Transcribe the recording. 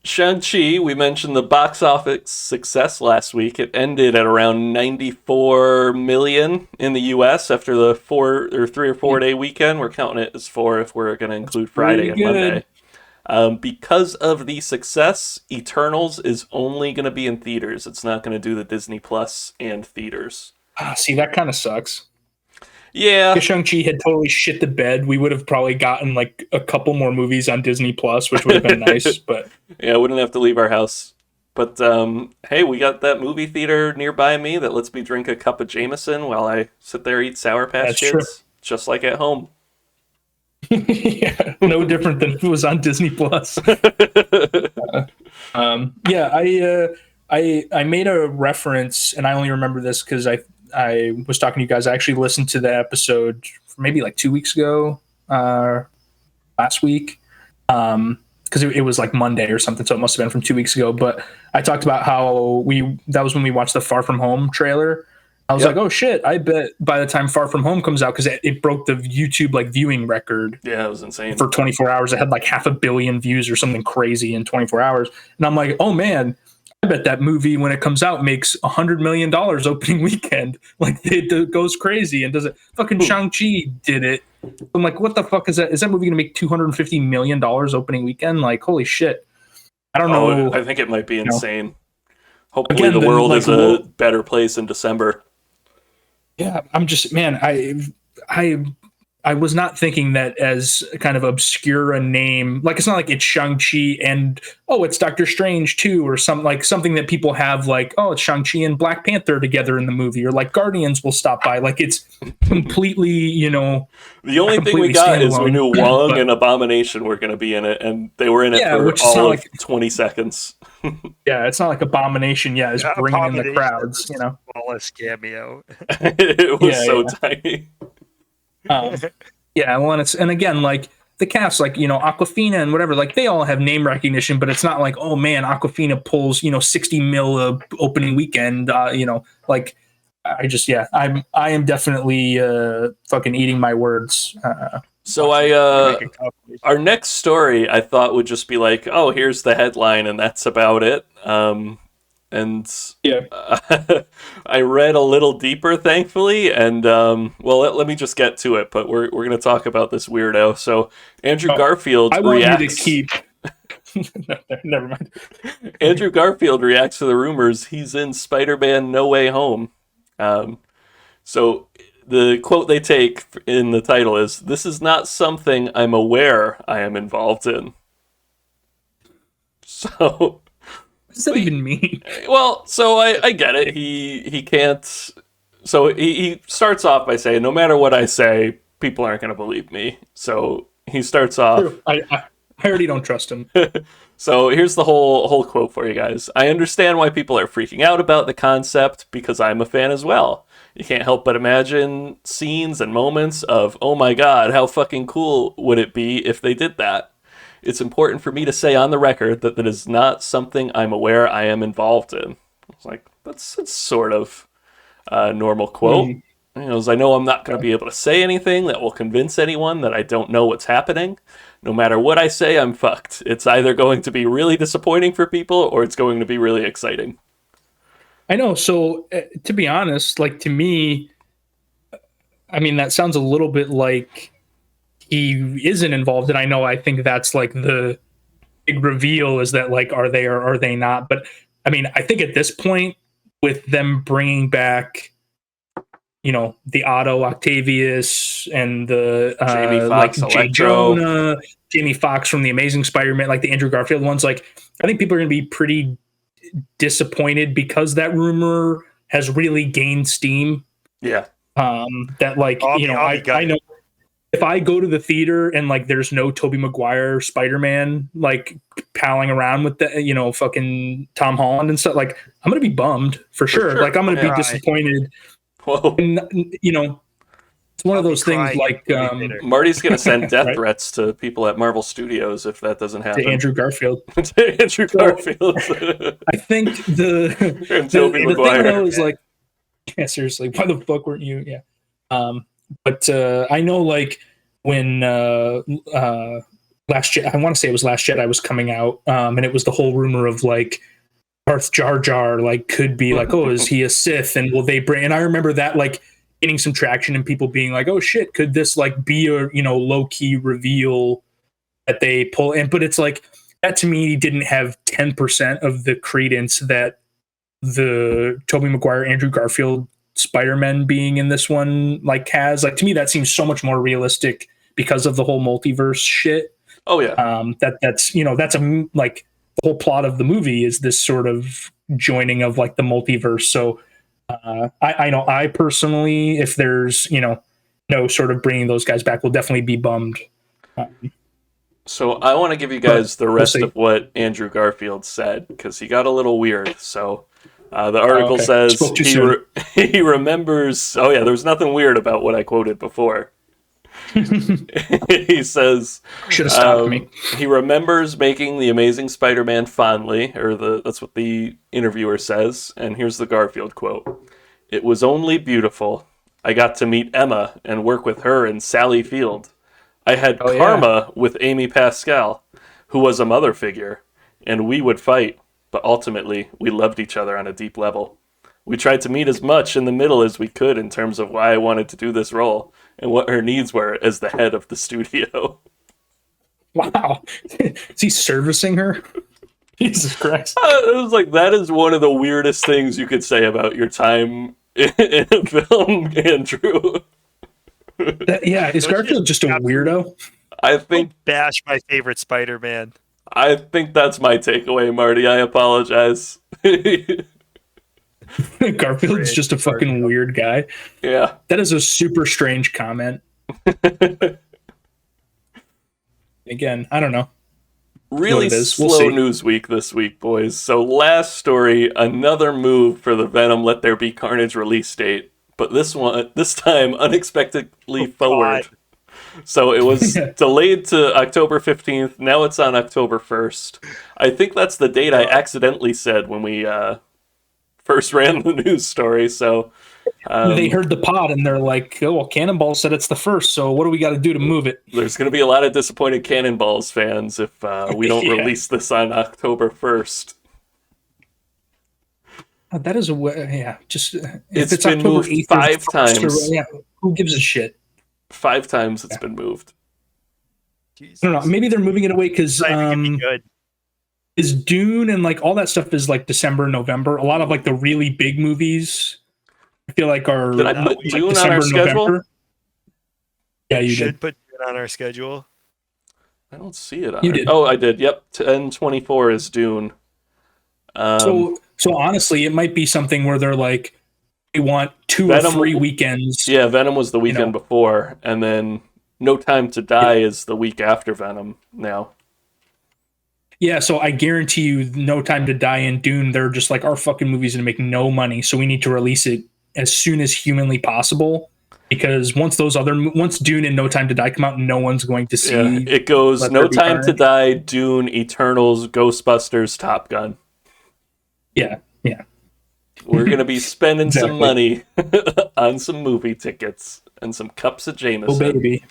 Shang-Chi, we mentioned the box office success last week. It ended at around 94 million in the US after the 3 or 4 day weekend. We're counting it as four if we're going to include Friday Pretty and good. Monday. Because of the success, Eternals is only going to be in theaters. It's not going to do the Disney Plus and theaters. See, that kind of sucks. Yeah, If Shang-Chi had totally shit the bed, we would have probably gotten like a couple more movies on Disney Plus, which would have been nice. But yeah, I wouldn't have to leave our house. But hey, we got that movie theater nearby me that lets me drink a cup of Jameson while I sit there eat Sour Patch that's true. Kids, just like at home. Yeah, no different than if it was on Disney Plus. Yeah, I made a reference, and I only remember this because I was talking to you guys. I actually listened to the episode maybe like 2 weeks ago, last week, because it was like Monday or something, so it must have been from 2 weeks ago. But I talked about how that was when we watched the Far From Home trailer. I was Yep. like, oh shit! I bet by the time Far From Home comes out, because it broke the YouTube like viewing record Yeah, it was insane. for 24 hours. It had like 500 million views or something crazy in 24 hours. And I'm like, oh man, I bet that movie when it comes out makes $100 million opening weekend. Like it goes crazy and does it. Fucking Shang-Chi did it. I'm like, what the fuck is that? Is that movie going to make $250 million opening weekend? Like, holy shit. I don't Oh, know. I think it might be You know, insane. Hopefully, again, the then world like, is a better place in December. yeah, I'm just, man, I I was not thinking that as kind of obscure a name. Like it's not like it's Shang-Chi and oh, it's Doctor Strange too, or something that people have like, oh, it's Shang-Chi and Black Panther together in the movie, or like Guardians will stop by. Like it's completely, The not only thing we completely got is we standalone. knew Wong But and Abomination were going to be in it, and they were in it yeah, for which is not all of like 20 seconds. yeah, it's not like Abomination, yeah, is Yeah, bringing in the Abomination had crowds, the smallest cameo. It was Yeah, so yeah. tiny. Um, yeah, well, and again, like the cast, like Aquafina and whatever, like they all have name recognition, but it's not like, oh man, Aquafina pulls 60 mil opening weekend. Like I am definitely fucking eating my words. So Make a our compilation. next story I thought would just be like, oh, here's the headline and that's about it. And Yeah. I read a little deeper, thankfully, and well, let me just get to it. But we're gonna talk about this weirdo. So Andrew Oh, Garfield I want you to reacts. keep. No, never mind. Andrew Garfield reacts to the rumors he's in Spider-Man: No Way Home. Um, so the quote they take in the title is, "This is not something I'm aware I am involved in." So, What does that even mean? well, so I get it. He can't. So he starts off by saying, "No matter what I say, people aren't going to believe me." So he starts off. True. I already don't trust him. So here's the whole quote for you guys. "I understand why people are freaking out about the concept because I'm a fan as well. You can't help but imagine scenes and moments of, oh my god, how fucking cool would it be if they did that? It's important for me to say on the record that that is not something I'm aware I am involved in." It's like, that's sort of a normal quote. Mm. I know I'm not going to be able to say anything that will convince anyone that I don't know what's happening. No matter what I say, I'm fucked. It's either going to be really disappointing for people or it's going to be really exciting. I know. So to be honest, like to me, I mean that sounds a little bit like he isn't involved, and I know I think that's like the big reveal is that like are they or are they not? But I mean, I think at this point with them bringing back the Otto Octavius and the Jamie like Foxx, Jay Electro. Jonah, Jamie Foxx from the Amazing Spider-Man, like the Andrew Garfield ones, like I think people are going to be pretty disappointed because that rumor has really gained steam. Yeah. That like I'll be I gutted. know if I go to the theater and like there's no Tobey Maguire Spider-Man like palling around with the fucking Tom Holland and stuff, like I'm gonna be bummed for sure. Sure. Like I'm gonna be Yeah. disappointed. Whoa. And it's one I'll of be those things crying like in the movie theater. Marty's going to send death right, threats to people at Marvel Studios if that doesn't to happen. Andrew Garfield. To Andrew So Garfield. I think And Tobey the thing Maguire. though is like, yeah, seriously, why the fuck weren't you? Yeah. But I know like when I want to say it was Last Jedi was coming out, and it was the whole rumor of like Darth Jar Jar like could be like, oh, is he a Sith? And will they bring? And I remember that like getting some traction and people being like, oh shit, could this like be a low key reveal that they pull in? But it's like that to me didn't have 10% of the credence that the Tobey Maguire, Andrew Garfield Spider-Man being in this one like has. Like to me, that seems so much more realistic because of the whole multiverse shit. Oh yeah. That's like the whole plot of the movie is this sort of joining of like the multiverse. So I know I personally, if there's no sort of bringing those guys back, will definitely be bummed. So I want to give you guys the rest of what Andrew Garfield said because he got a little weird. So the article says he remembers. Oh yeah, there was nothing weird about what I quoted before. He says should have stopped me. He remembers making The Amazing Spider-Man fondly, that's what the interviewer says. And here's the Garfield quote: "It was only beautiful. I got to meet Emma and work with her and Sally Field. I had karma with Amy Pascal, who was a mother figure, and we would fight, but ultimately we loved each other on a deep level. We tried to meet as much in the middle as we could in terms of why I wanted to do this role and what her needs were as the head of the studio." Wow. Is he servicing her? Jesus Christ. It was like, that is one of the weirdest things you could say about your time in a film, Andrew. Is Garfield just a weirdo? I think bash my favorite Spider-Man. I think that's my takeaway, Marty. I apologize. Garfield's just a fucking weird guy. Yeah. That is a super strange comment. Again, I don't know. Really slow news week this week, boys. So last story, another move for the Venom Let There Be Carnage release date. But this time unexpectedly forward. God. So it was delayed to October 15th. Now it's on October 1st. I think that's the date I accidentally said when we first ran the news story. So they heard the pod and they're like, oh, well, Cannonball said it's the first. So what do we got to do to move it? There's going to be a lot of disappointed Cannonballs fans if we don't release this on October 1st. That is just it's been October moved 8th 5 times. Who gives a shit? 5 times it's been moved. Jesus. I don't know. Maybe they're moving it away because is Dune and like all that stuff is like December, November. A lot of like the really big movies, I feel like are. Did I put Dune December, on our schedule? November. Yeah, you should put Dune on our schedule. I don't see it on. Oh, I did. Yep, 10/24 is Dune. So honestly, it might be something where they're like, we want Venom, or 3 weekends. Yeah, Venom was the weekend before, and then No Time to Die is the week after Venom now. Yeah, so I guarantee you No Time to Die and Dune, they're just like, our fucking movie's going to make no money, so we need to release it as soon as humanly possible. Because once Dune and No Time to Die come out, no one's going to see. Yeah, it goes No Time to Die, Dune, Eternals, Ghostbusters, Top Gun. Yeah. We're going to be spending some money on some movie tickets and some cups of Jameson. Oh, baby.